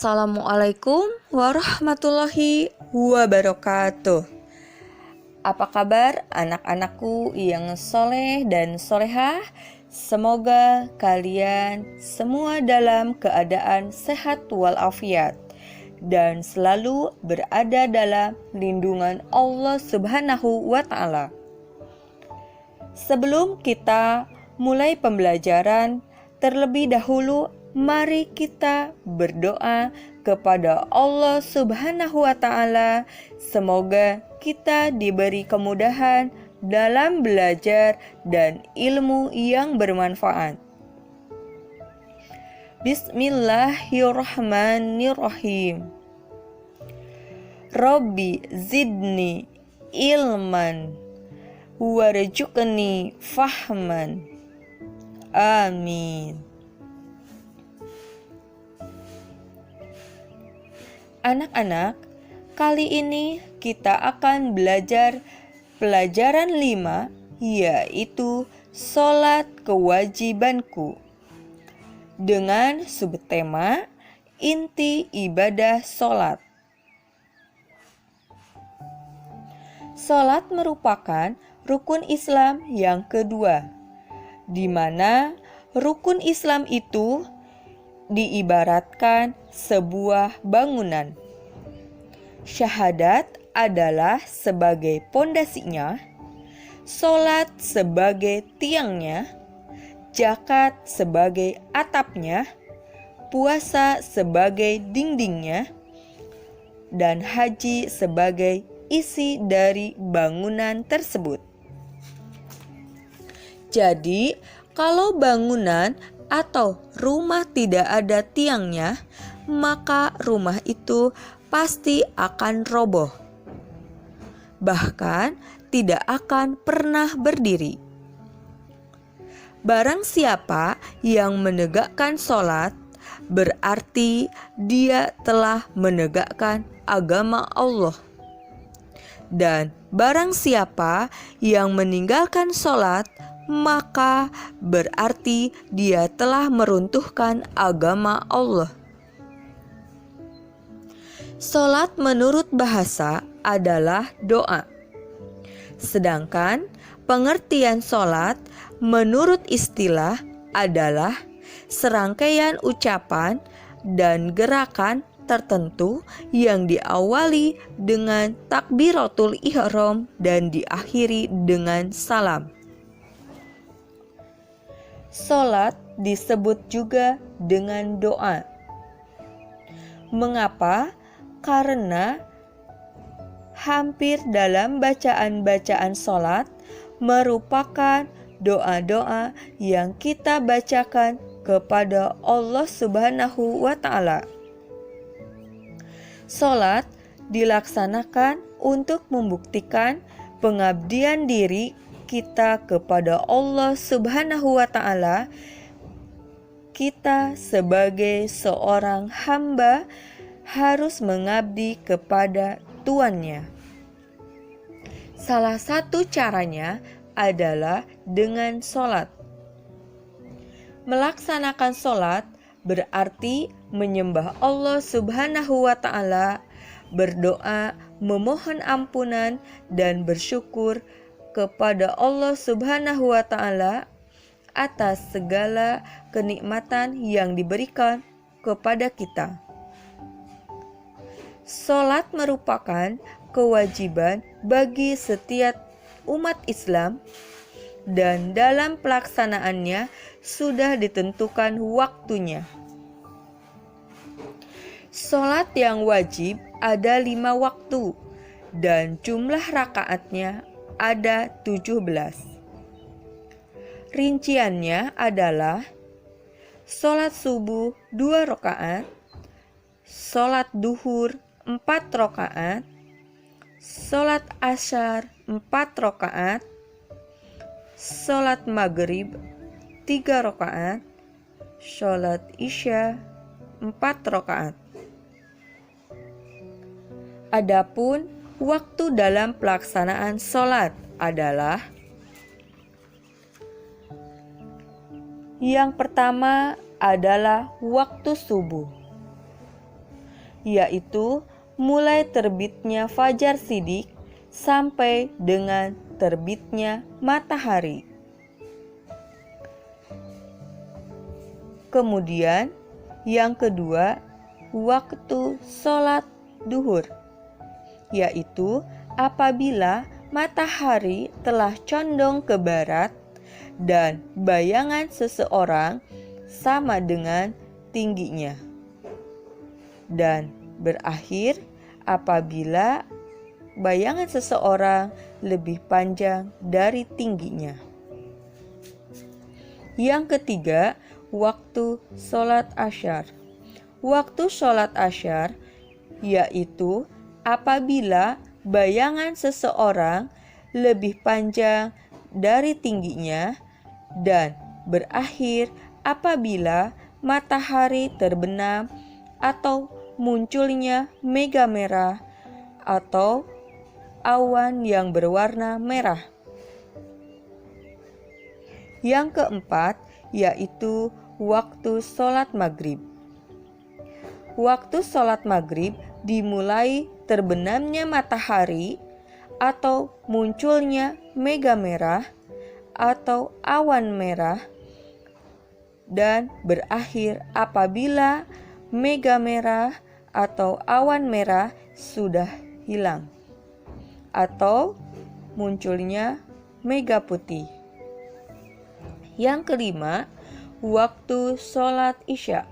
Assalamualaikum warahmatullahi wabarakatuh. Apa kabar anak-anakku yang soleh dan solehah? Semoga kalian semua dalam keadaan sehat walafiat dan selalu berada dalam lindungan Allah Subhanahu wa Ta'ala. Sebelum kita mulai pembelajaran, terlebih dahulu mari kita berdoa kepada Allah Subhanahu wa Ta'ala. Semoga kita diberi kemudahan dalam belajar dan ilmu yang bermanfaat. Bismillahirrahmanirrahim. Rabbi zidni ilman warzuqni fahman. Amin. Anak-anak, kali ini kita akan belajar pelajaran 5, yaitu sholat kewajibanku. Dengan subtema, inti ibadah sholat. Sholat merupakan rukun Islam yang kedua, di mana rukun Islam itu diibaratkan sebuah bangunan. Syahadat adalah sebagai pondasinya, sholat sebagai tiangnya, zakat sebagai atapnya, puasa sebagai dindingnya, dan haji sebagai isi dari bangunan tersebut. Jadi, kalau bangunan atau rumah tidak ada tiangnya, maka rumah itu pasti akan roboh. Bahkan tidak akan pernah berdiri. Barang siapa yang menegakkan sholat, berarti dia telah menegakkan agama Allah. Dan barang siapa yang meninggalkan sholat, maka berarti dia telah meruntuhkan agama Allah. Sholat menurut bahasa adalah doa. Sedangkan pengertian sholat menurut istilah adalah serangkaian ucapan dan gerakan tertentu yang diawali dengan takbiratul ihram dan diakhiri dengan salam. Sholat disebut juga dengan doa. Mengapa? Karena hampir dalam bacaan-bacaan sholat merupakan doa-doa yang kita bacakan kepada Allah Subhanahu wa Ta'ala. Sholat dilaksanakan untuk membuktikan pengabdian diri kita kepada Allah Subhanahu wa Ta'ala. Kita sebagai seorang hamba harus mengabdi kepada Tuannya. Salah satu caranya adalah dengan sholat. Melaksanakan sholat berarti menyembah Allah Subhanahu wa Ta'ala, berdoa, memohon ampunan, dan bersyukur kepada Allah Subhanahu wa Ta'ala atas segala kenikmatan yang diberikan kepada kita. Sholat merupakan kewajiban bagi setiap umat Islam dan dalam pelaksanaannya sudah ditentukan waktunya. Sholat yang wajib ada 5 waktu dan jumlah rakaatnya ada 17. Rinciannya adalah sholat subuh 2 rakaat, sholat duhur 4 rakaat, sholat asyar 4 rakaat, sholat maghrib 3 rakaat, sholat isya 4 rakaat. Adapun waktu dalam pelaksanaan sholat adalah: yang pertama adalah waktu subuh. yaitu mulai terbitnya fajar shidik sampai dengan terbitnya matahari. Kemudian yang kedua, waktu sholat duhur, yaitu apabila matahari telah condong ke barat dan bayangan seseorang sama dengan tingginya, dan berakhir apabila bayangan seseorang lebih panjang dari tingginya. Yang ketiga, waktu sholat asyar. Waktu sholat asyar yaitu apabila bayangan seseorang lebih panjang dari tingginya dan berakhir apabila matahari terbenam atau munculnya mega merah atau awan yang berwarna merah. Yang keempat yaitu waktu sholat maghrib. Waktu sholat maghrib dimulai terbenamnya matahari atau munculnya mega merah atau awan merah dan berakhir apabila mega merah atau awan merah sudah hilang atau munculnya mega putih. Yang kelima, waktu sholat isya.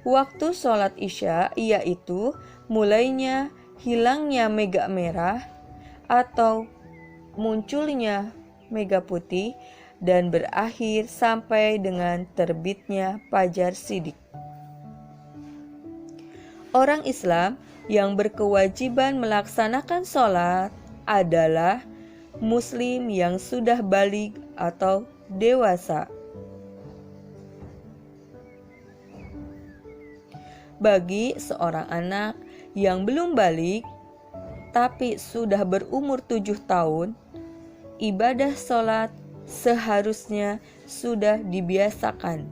Waktu sholat isya yaitu mulainya hilangnya mega merah atau munculnya mega putih dan berakhir sampai dengan terbitnya fajar shidik. Orang Islam yang berkewajiban melaksanakan sholat adalah muslim yang sudah baligh atau dewasa. Bagi seorang anak yang belum baligh tapi sudah berumur 7 tahun, ibadah sholat seharusnya sudah dibiasakan.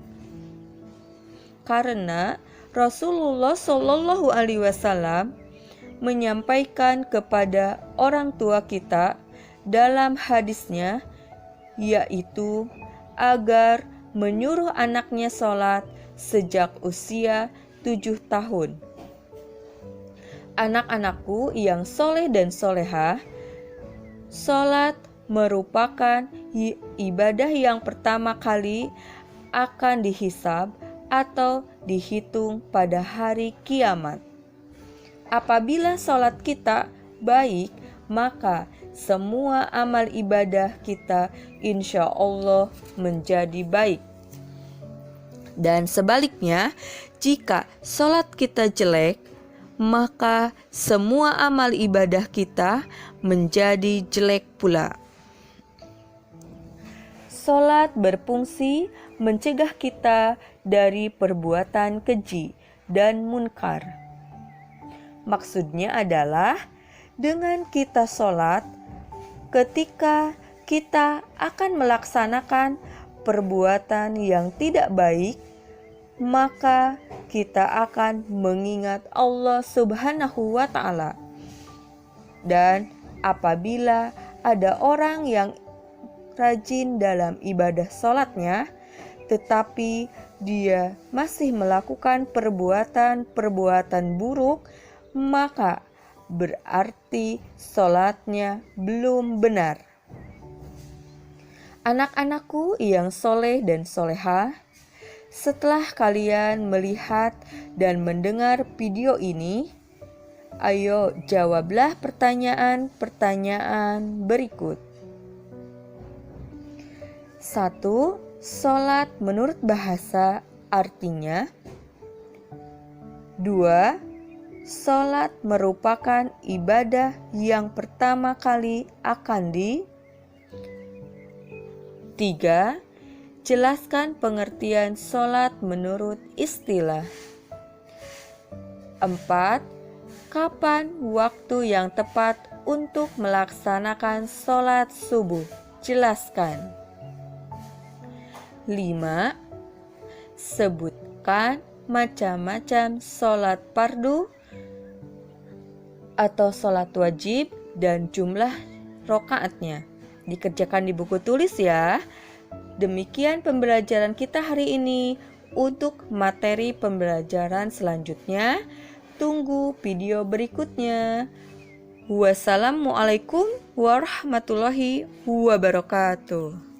Karena Rasulullah Shallallahu Alaihi Wasallam menyampaikan kepada orang tua kita dalam hadisnya, yaitu agar menyuruh anaknya sholat sejak usia 7 tahun. Anak-anakku yang soleh dan solehah, sholat merupakan ibadah yang pertama kali akan dihisab atau dihitung pada hari kiamat. Apabila sholat kita baik, maka semua amal ibadah kita insya Allah menjadi baik. Dan sebaliknya, jika sholat kita jelek, maka semua amal ibadah kita menjadi jelek pula. Sholat berfungsi mencegah kita dari perbuatan keji dan munkar. Maksudnya adalah dengan kita sholat, ketika kita akan melaksanakan perbuatan yang tidak baik, maka kita akan mengingat Allah Subhanahu wa Ta'ala. Dan apabila ada orang yang rajin dalam ibadah sholatnya, tetapi dia masih melakukan perbuatan buruk, maka berarti sholatnya belum benar. Anak-anakku yang soleh dan solehah, setelah kalian melihat dan mendengar video ini, ayo jawablah pertanyaan-pertanyaan berikut. 1. Sholat menurut bahasa artinya. 2. Sholat merupakan ibadah yang pertama kali akan 3. Jelaskan pengertian sholat menurut istilah. 4. Kapan waktu yang tepat untuk melaksanakan sholat subuh? Jelaskan. 5. Sebutkan macam-macam sholat fardu atau sholat wajib dan jumlah rokaatnya. Dikerjakan di buku tulis ya. Demikian pembelajaran kita hari ini. Untuk materi pembelajaran selanjutnya, tunggu video berikutnya. Wassalamualaikum warahmatullahi wabarakatuh.